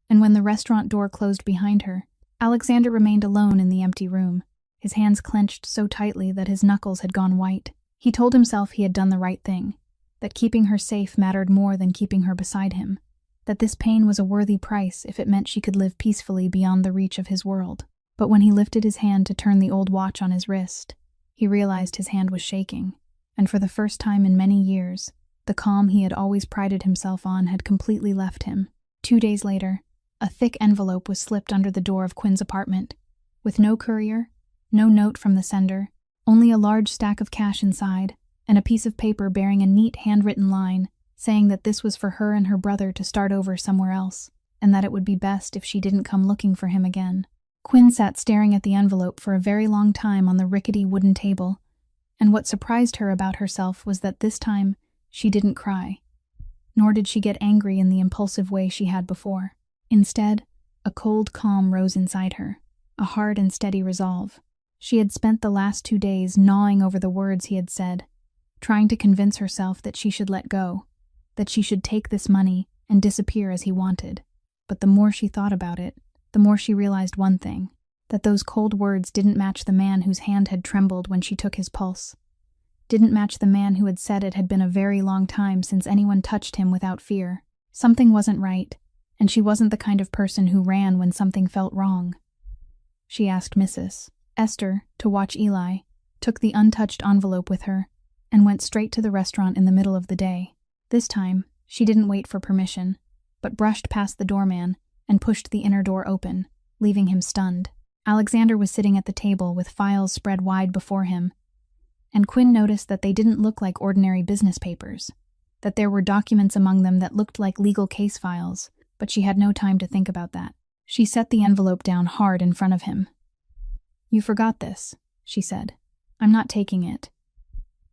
And when the restaurant door closed behind her, Alexander remained alone in the empty room, his hands clenched so tightly that his knuckles had gone white. He told himself he had done the right thing, that keeping her safe mattered more than keeping her beside him, that this pain was a worthy price if it meant she could live peacefully beyond the reach of his world. But when he lifted his hand to turn the old watch on his wrist, he realized his hand was shaking, and for the first time in many years, the calm he had always prided himself on had completely left him. 2 days later, a thick envelope was slipped under the door of Quinn's apartment, with no courier, no note from the sender, only a large stack of cash inside, and a piece of paper bearing a neat handwritten line saying that this was for her and her brother to start over somewhere else, and that it would be best if she didn't come looking for him again. Quinn sat staring at the envelope for a very long time on the rickety wooden table, and what surprised her about herself was that this time she didn't cry, nor did she get angry in the impulsive way she had before. Instead, a cold calm rose inside her, a hard and steady resolve. She had spent the last 2 days gnawing over the words he had said, trying to convince herself that she should let go, that she should take this money and disappear as he wanted. But the more she thought about it, the more she realized one thing, that those cold words didn't match the man whose hand had trembled when she took his pulse, didn't match the man who had said it had been a very long time since anyone touched him without fear. Something wasn't right, and she wasn't the kind of person who ran when something felt wrong. She asked Mrs. Esther to watch Eli, took the untouched envelope with her, and went straight to the restaurant in the middle of the day. This time, she didn't wait for permission, but brushed past the doorman and pushed the inner door open, leaving him stunned. Alexander was sitting at the table with files spread wide before him, and Quinn noticed that they didn't look like ordinary business papers, that there were documents among them that looked like legal case files, but she had no time to think about that. She set the envelope down hard in front of him. "You forgot this," she said. "I'm not taking it."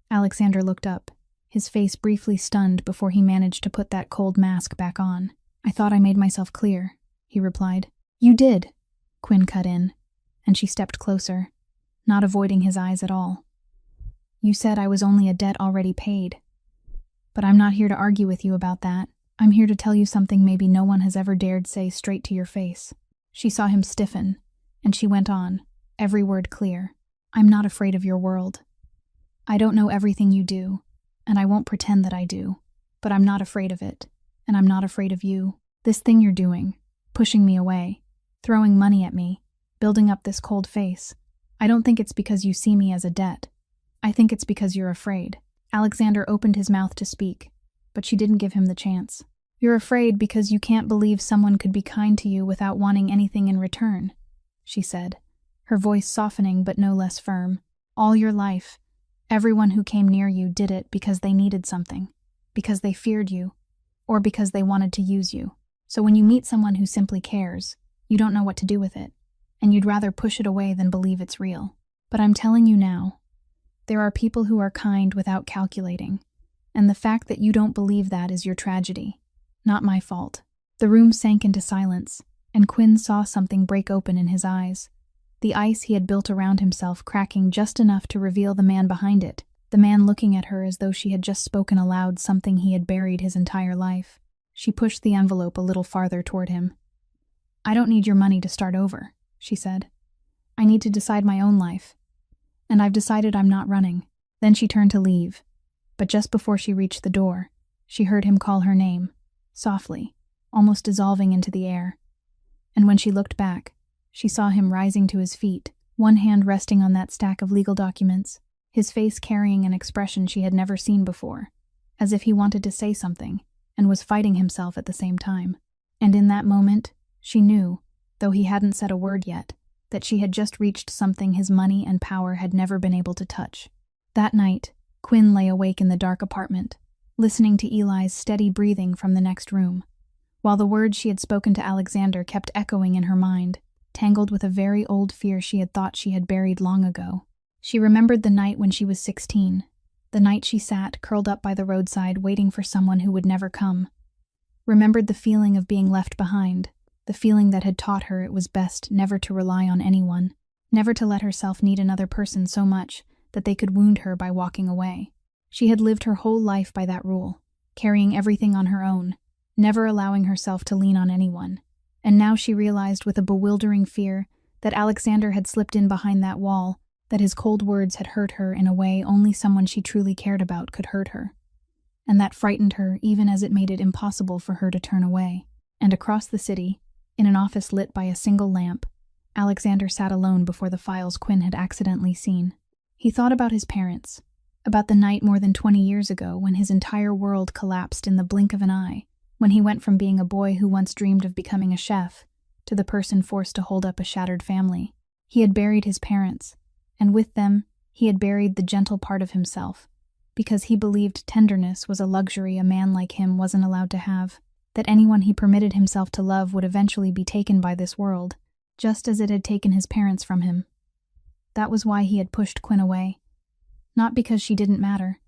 Alexander looked up, his face briefly stunned before he managed to put that cold mask back on. "I thought I made myself clear," he replied. "You did," Quinn cut in, and she stepped closer, not avoiding his eyes at all. "You said I was only a debt already paid. But I'm not here to argue with you about that. I'm here to tell you something maybe no one has ever dared say straight to your face." She saw him stiffen, and she went on, every word clear. "I'm not afraid of your world. I don't know everything you do, and I won't pretend that I do, but I'm not afraid of it, and I'm not afraid of you. This thing you're doing, pushing me away, throwing money at me, building up this cold face, I don't think it's because you see me as a debt. I think it's because you're afraid." Alexander opened his mouth to speak, but she didn't give him the chance. "You're afraid because you can't believe someone could be kind to you without wanting anything in return," she said, her voice softening but no less firm. "All your life, everyone who came near you did it because they needed something, because they feared you, or because they wanted to use you. So when you meet someone who simply cares, you don't know what to do with it, and you'd rather push it away than believe it's real. But I'm telling you now, there are people who are kind without calculating, and the fact that you don't believe that is your tragedy, not my fault." The room sank into silence, and Quinn saw something break open in his eyes, the ice he had built around himself cracking just enough to reveal the man behind it, the man looking at her as though she had just spoken aloud something he had buried his entire life. She pushed the envelope a little farther toward him. "I don't need your money to start over," she said. "I need to decide my own life. And I've decided I'm not running." Then she turned to leave, but just before she reached the door, she heard him call her name, softly, almost dissolving into the air. And when she looked back, she saw him rising to his feet, one hand resting on that stack of legal documents, his face carrying an expression she had never seen before, as if he wanted to say something, and was fighting himself at the same time. And in that moment, she knew, though he hadn't said a word yet, that she had just reached something his money and power had never been able to touch. That night, Quinn lay awake in the dark apartment, listening to Eli's steady breathing from the next room, while the words she had spoken to Alexander kept echoing in her mind, tangled with a very old fear she had thought she had buried long ago. She remembered the night when she was 16, the night she sat, curled up by the roadside, waiting for someone who would never come. Remembered the feeling of being left behind, the feeling that had taught her it was best never to rely on anyone, never to let herself need another person so much that they could wound her by walking away. She had lived her whole life by that rule, carrying everything on her own, never allowing herself to lean on anyone. And now she realized with a bewildering fear that Alexander had slipped in behind that wall, that his cold words had hurt her in a way only someone she truly cared about could hurt her. And that frightened her even as it made it impossible for her to turn away. And across the city, in an office lit by a single lamp, Alexander sat alone before the files Quinn had accidentally seen. He thought about his parents, about the night more than 20 years ago when his entire world collapsed in the blink of an eye, when he went from being a boy who once dreamed of becoming a chef to the person forced to hold up a shattered family. He had buried his parents, and with them, he had buried the gentle part of himself, because he believed tenderness was a luxury a man like him wasn't allowed to have, that anyone he permitted himself to love would eventually be taken by this world, just as it had taken his parents from him. That was why he had pushed Quinn away. Not because she didn't matter,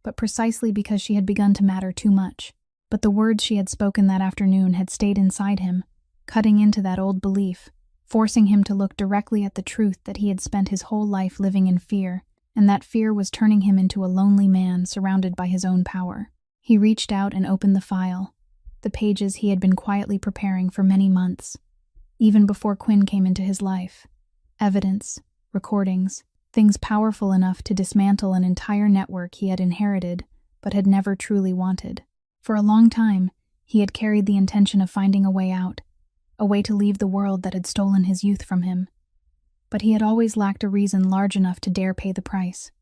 but precisely because she had begun to matter too much. But the words she had spoken that afternoon had stayed inside him, cutting into that old belief, forcing him to look directly at the truth that he had spent his whole life living in fear, and that fear was turning him into a lonely man surrounded by his own power. He reached out and opened the file, the pages he had been quietly preparing for many months, even before Quinn came into his life. Evidence, recordings, things powerful enough to dismantle an entire network he had inherited but had never truly wanted. For a long time, he had carried the intention of finding a way out, a way to leave the world that had stolen his youth from him. But he had always lacked a reason large enough to dare pay the price.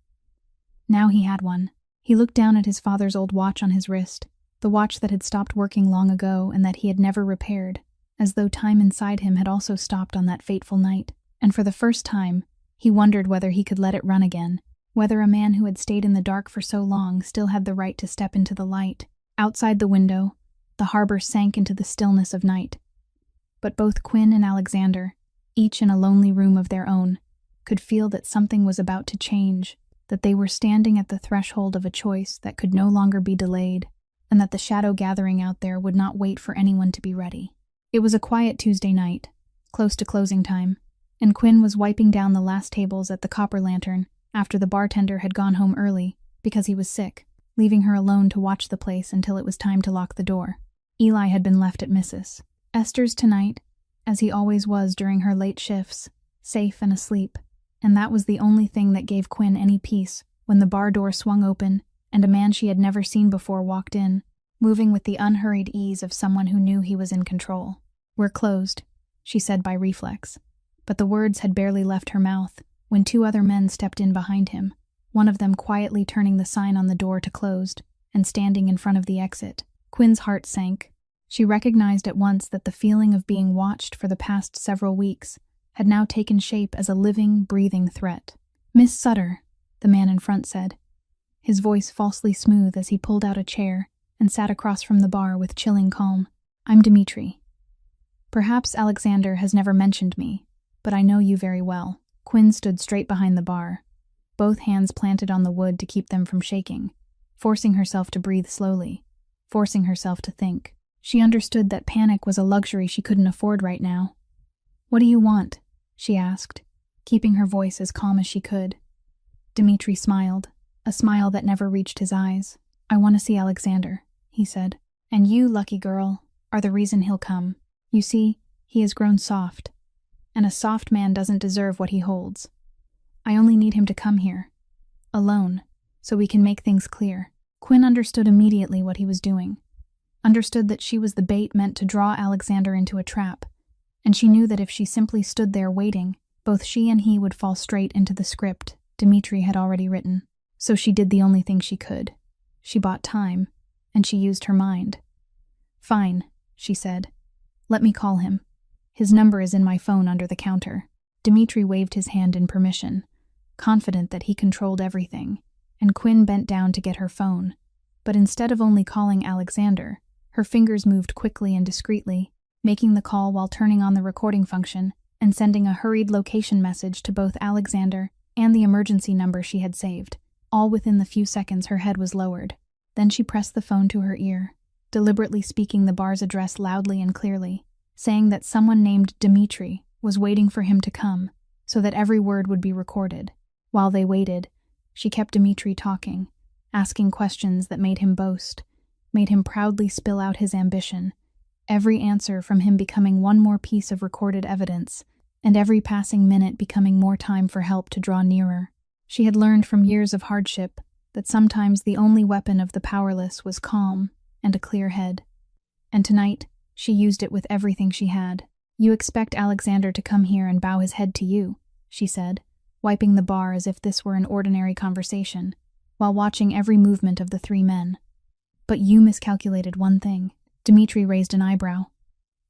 Now he had one. He looked down at his father's old watch on his wrist, the watch that had stopped working long ago and that he had never repaired, as though time inside him had also stopped on that fateful night. And for the first time, he wondered whether he could let it run again, whether a man who had stayed in the dark for so long still had the right to step into the light. Outside the window, the harbor sank into the stillness of night. But both Quinn and Alexander, each in a lonely room of their own, could feel that something was about to change, that they were standing at the threshold of a choice that could no longer be delayed, and that the shadow gathering out there would not wait for anyone to be ready. It was a quiet Tuesday night, close to closing time, and Quinn was wiping down the last tables at the Copper Lantern after the bartender had gone home early because he was sick, leaving her alone to watch the place until it was time to lock the door. Eli had been left at Mrs. Esther's tonight, as he always was during her late shifts, safe and asleep, and that was the only thing that gave Quinn any peace when the bar door swung open and a man she had never seen before walked in, moving with the unhurried ease of someone who knew he was in control. "We're closed," she said by reflex, but the words had barely left her mouth when two other men stepped in behind him, one of them quietly turning the sign on the door to closed and standing in front of the exit. Quinn's heart sank. She recognized at once that the feeling of being watched for the past several weeks had now taken shape as a living, breathing threat. "Miss Sutter," the man in front said, his voice falsely smooth as he pulled out a chair and sat across from the bar with chilling calm. "I'm Dimitri. Perhaps Alexander has never mentioned me, but I know you very well." Quinn stood straight behind the bar, both hands planted on the wood to keep them from shaking, forcing herself to breathe slowly, forcing herself to think. She understood that panic was a luxury she couldn't afford right now. "What do you want?" she asked, keeping her voice as calm as she could. Dimitri smiled, a smile that never reached his eyes. "I want to see Alexander," he said. "And you, lucky girl, are the reason he'll come. You see, he has grown soft, and a soft man doesn't deserve what he holds. I only need him to come here, alone, so we can make things clear." Quinn understood immediately what he was doing, understood that she was the bait meant to draw Alexander into a trap, and she knew that if she simply stood there waiting, both she and he would fall straight into the script Dimitri had already written. So she did the only thing she could. She bought time, and she used her mind. "Fine," she said. "Let me call him. His number is in my phone under the counter." Dimitri waved his hand in permission, confident that he controlled everything, and Quinn bent down to get her phone. But instead of only calling Alexander, her fingers moved quickly and discreetly, making the call while turning on the recording function and sending a hurried location message to both Alexander and the emergency number she had saved. All within the few seconds her head was lowered. Then she pressed the phone to her ear, deliberately speaking the bar's address loudly and clearly, saying that someone named Dimitri was waiting for him to come, so that every word would be recorded. While they waited, she kept Dimitri talking, asking questions that made him boast, made him proudly spill out his ambition, every answer from him becoming one more piece of recorded evidence, and every passing minute becoming more time for help to draw nearer. She had learned from years of hardship that sometimes the only weapon of the powerless was calm and a clear head. And tonight, she used it with everything she had. "You expect Alexander to come here and bow his head to you," she said, wiping the bar as if this were an ordinary conversation, while watching every movement of the three men. "But you miscalculated one thing." Dimitri raised an eyebrow.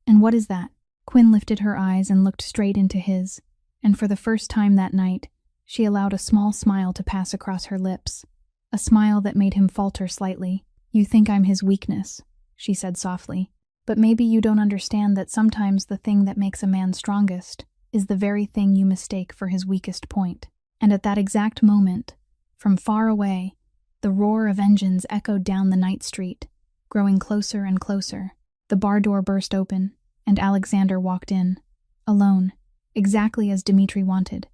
"And what is that?" Quinn lifted her eyes and looked straight into his, and for the first time that night, she allowed a small smile to pass across her lips, a smile that made him falter slightly. "You think I'm his weakness," she said softly, "but maybe you don't understand that sometimes the thing that makes a man strongest is the very thing you mistake for his weakest point." And at that exact moment, from far away, the roar of engines echoed down the night street, growing closer and closer. The bar door burst open, and Alexander walked in, alone, exactly as Dimitri wanted.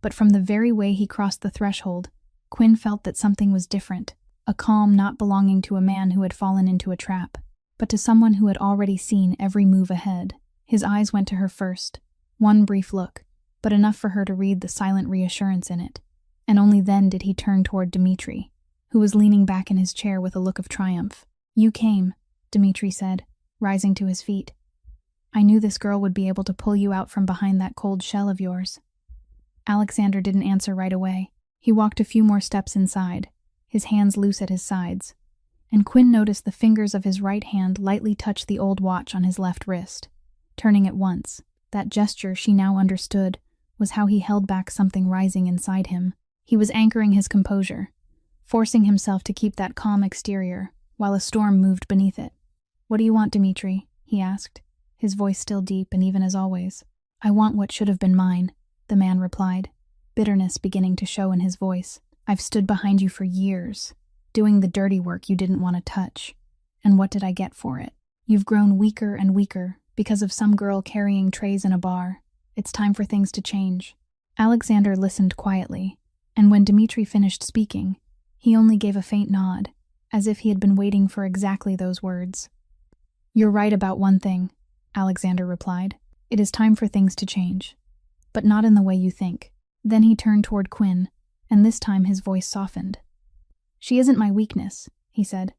But from the very way he crossed the threshold, Quinn felt that something was different, a calm not belonging to a man who had fallen into a trap, but to someone who had already seen every move ahead. His eyes went to her first, one brief look, but enough for her to read the silent reassurance in it. and only then did he turn toward Dmitri, who was leaning back in his chair with a look of triumph. "You came," Dmitri said, rising to his feet. "I knew this girl would be able to pull you out from behind that cold shell of yours." Alexander didn't answer right away. He walked a few more steps inside, his hands loose at his sides, and Quinn noticed the fingers of his right hand lightly touch the old watch on his left wrist. Turning at once, that gesture, she now understood, was how he held back something rising inside him. He was anchoring his composure, forcing himself to keep that calm exterior, while a storm moved beneath it. "What do you want, Dmitri?" he asked, his voice still deep and even as always. "I want what should have been mine," the man replied, bitterness beginning to show in his voice. "I've stood behind you for years, doing the dirty work you didn't want to touch. And what did I get for it? You've grown weaker and weaker because of some girl carrying trays in a bar. It's time for things to change." Alexander listened quietly, and when Dmitri finished speaking, he only gave a faint nod, as if he had been waiting for exactly those words. "You're right about one thing," Alexander replied. "It is time for things to change. But not in the way you think." Then he turned toward Quinn, and this time his voice softened. "She isn't my weakness," he said.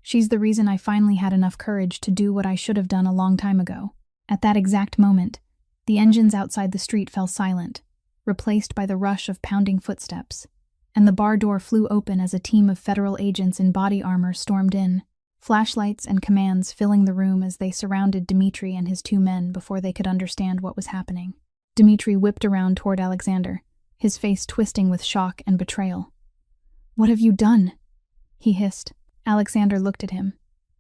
"She's the reason I finally had enough courage to do what I should have done a long time ago." At that exact moment, the engines outside the street fell silent, replaced by the rush of pounding footsteps, and the bar door flew open as a team of federal agents in body armor stormed in, flashlights and commands filling the room as they surrounded Dmitri and his two men before they could understand what was happening. Dmitri whipped around toward Alexander, his face twisting with shock and betrayal. "What have you done?" he hissed. Alexander looked at him,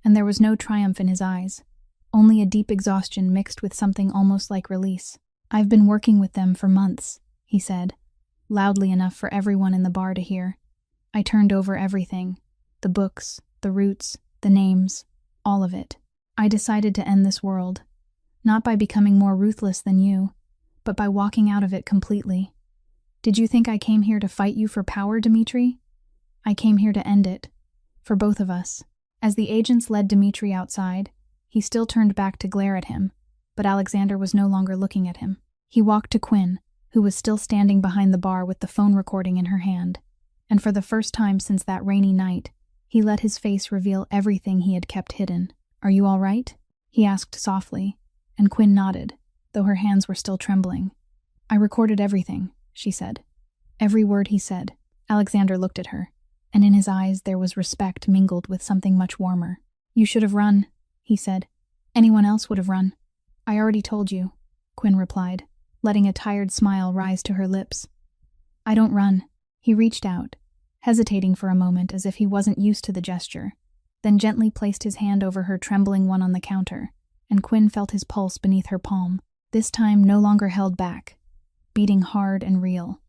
and there was no triumph in his eyes, only a deep exhaustion mixed with something almost like release. "I've been working with them for months," he said, loudly enough for everyone in the bar to hear. "I turned over everything, the books, the routes, the names, all of it. I decided to end this world, not by becoming more ruthless than you, but by walking out of it completely. Did you think I came here to fight you for power, Dmitri? I came here to end it, for both of us." As the agents led Dmitri outside, he still turned back to glare at him, but Alexander was no longer looking at him. He walked to Quinn, who was still standing behind the bar with the phone recording in her hand, and for the first time since that rainy night, he let his face reveal everything he had kept hidden. "Are you all right?" he asked softly, and Quinn nodded, though her hands were still trembling. "I recorded everything," she said. "Every word he said." Alexander looked at her, and in his eyes there was respect mingled with something much warmer. "You should have run," he said. "Anyone else would have run." "I already told you," Quinn replied, letting a tired smile rise to her lips. "I don't run." He reached out, hesitating for a moment as if he wasn't used to the gesture, then gently placed his hand over her trembling one on the counter, and Quinn felt his pulse beneath her palm, this time no longer held back, beating hard and real.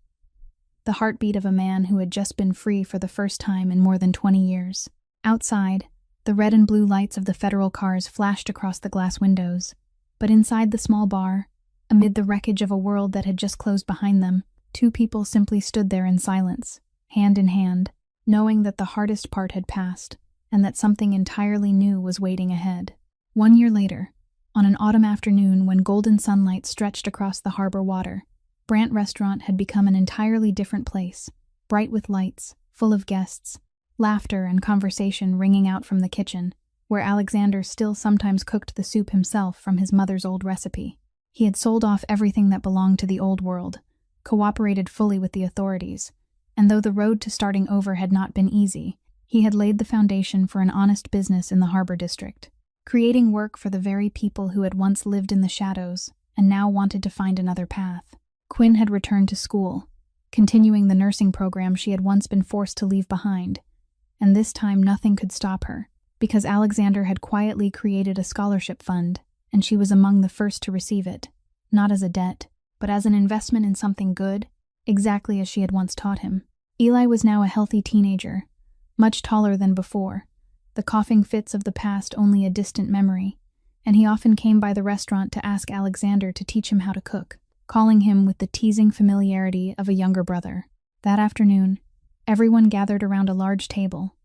The heartbeat of a man who had just been free for the first time in more than 20 years. Outside, the red and blue lights of the federal cars flashed across the glass windows, but inside the small bar, amid the wreckage of a world that had just closed behind them, two people simply stood there in silence, hand in hand, knowing that the hardest part had passed, and that something entirely new was waiting ahead. 1 year later, on an autumn afternoon when golden sunlight stretched across the harbor water, Brant Restaurant had become an entirely different place, bright with lights, full of guests, laughter and conversation ringing out from the kitchen, where Alexander still sometimes cooked the soup himself from his mother's old recipe. He had sold off everything that belonged to the old world, cooperated fully with the authorities, and though the road to starting over had not been easy, he had laid the foundation for an honest business in the harbor district, creating work for the very people who had once lived in the shadows and now wanted to find another path. Quinn had returned to school, continuing the nursing program she had once been forced to leave behind, and this time nothing could stop her, because Alexander had quietly created a scholarship fund, and she was among the first to receive it, not as a debt, but as an investment in something good, exactly as she had once taught him. Eli was now a healthy teenager, much taller than before, the coughing fits of the past only a distant memory, and he often came by the restaurant to ask Alexander to teach him how to cook, calling him with the teasing familiarity of a younger brother. That afternoon, everyone gathered around a large table,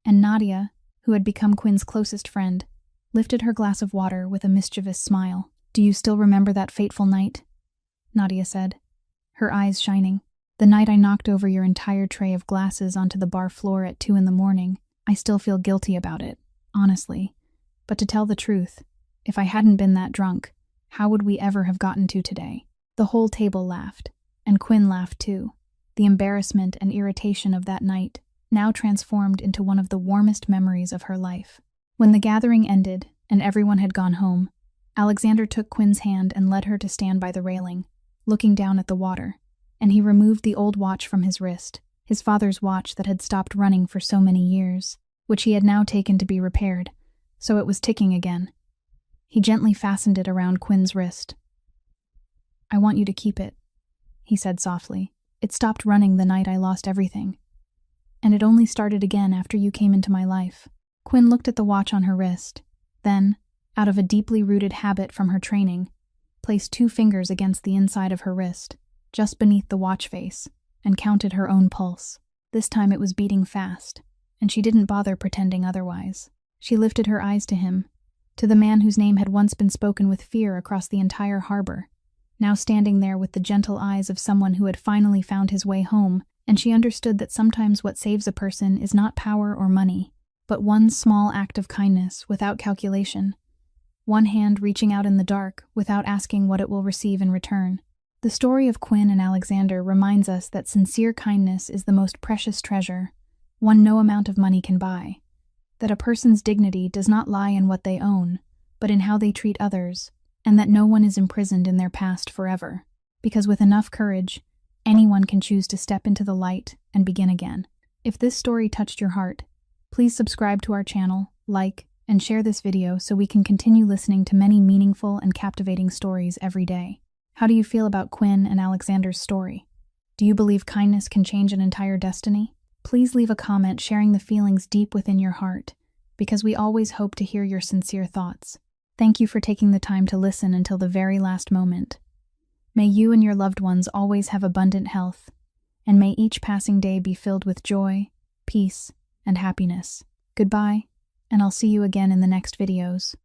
and Nadia, who had become Quinn's closest friend, lifted her glass of water with a mischievous smile. "Do you still remember that fateful night?" Nadia said, her eyes shining. The night I knocked over your entire tray of glasses onto the bar floor at 2 in the morning, I still feel guilty about it, honestly. But to tell the truth, if I hadn't been that drunk, how would we ever have gotten to today? The whole table laughed, and Quinn laughed too. The embarrassment and irritation of that night now transformed into one of the warmest memories of her life. When the gathering ended and everyone had gone home, Alexander took Quinn's hand and led her to stand by the railing, looking down at the water, and he removed the old watch from his wrist, his father's watch that had stopped running for so many years, which he had now taken to be repaired, so it was ticking again. He gently fastened it around Quinn's wrist. "I want you to keep it," he said softly. "It stopped running the night I lost everything. And it only started again after you came into my life." Quinn looked at the watch on her wrist, then, out of a deeply rooted habit from her training, placed 2 fingers against the inside of her wrist, just beneath the watch face, and counted her own pulse. This time it was beating fast, and she didn't bother pretending otherwise. She lifted her eyes to him, to the man whose name had once been spoken with fear across the entire harbor, now standing there with the gentle eyes of someone who had finally found his way home, and she understood that sometimes what saves a person is not power or money, but one small act of kindness without calculation, one hand reaching out in the dark without asking what it will receive in return. The story of Quinn and Alexander reminds us that sincere kindness is the most precious treasure, one no amount of money can buy, that a person's dignity does not lie in what they own, but in how they treat others, and that no one is imprisoned in their past forever, because with enough courage, anyone can choose to step into the light and begin again. If this story touched your heart, please subscribe to our channel, like, and share this video so we can continue listening to many meaningful and captivating stories every day. How do you feel about Quinn and Alexander's story? Do you believe kindness can change an entire destiny? Please leave a comment sharing the feelings deep within your heart, because we always hope to hear your sincere thoughts. Thank you for taking the time to listen until the very last moment. May you and your loved ones always have abundant health, and may each passing day be filled with joy, peace, and happiness. Goodbye, and I'll see you again in the next videos.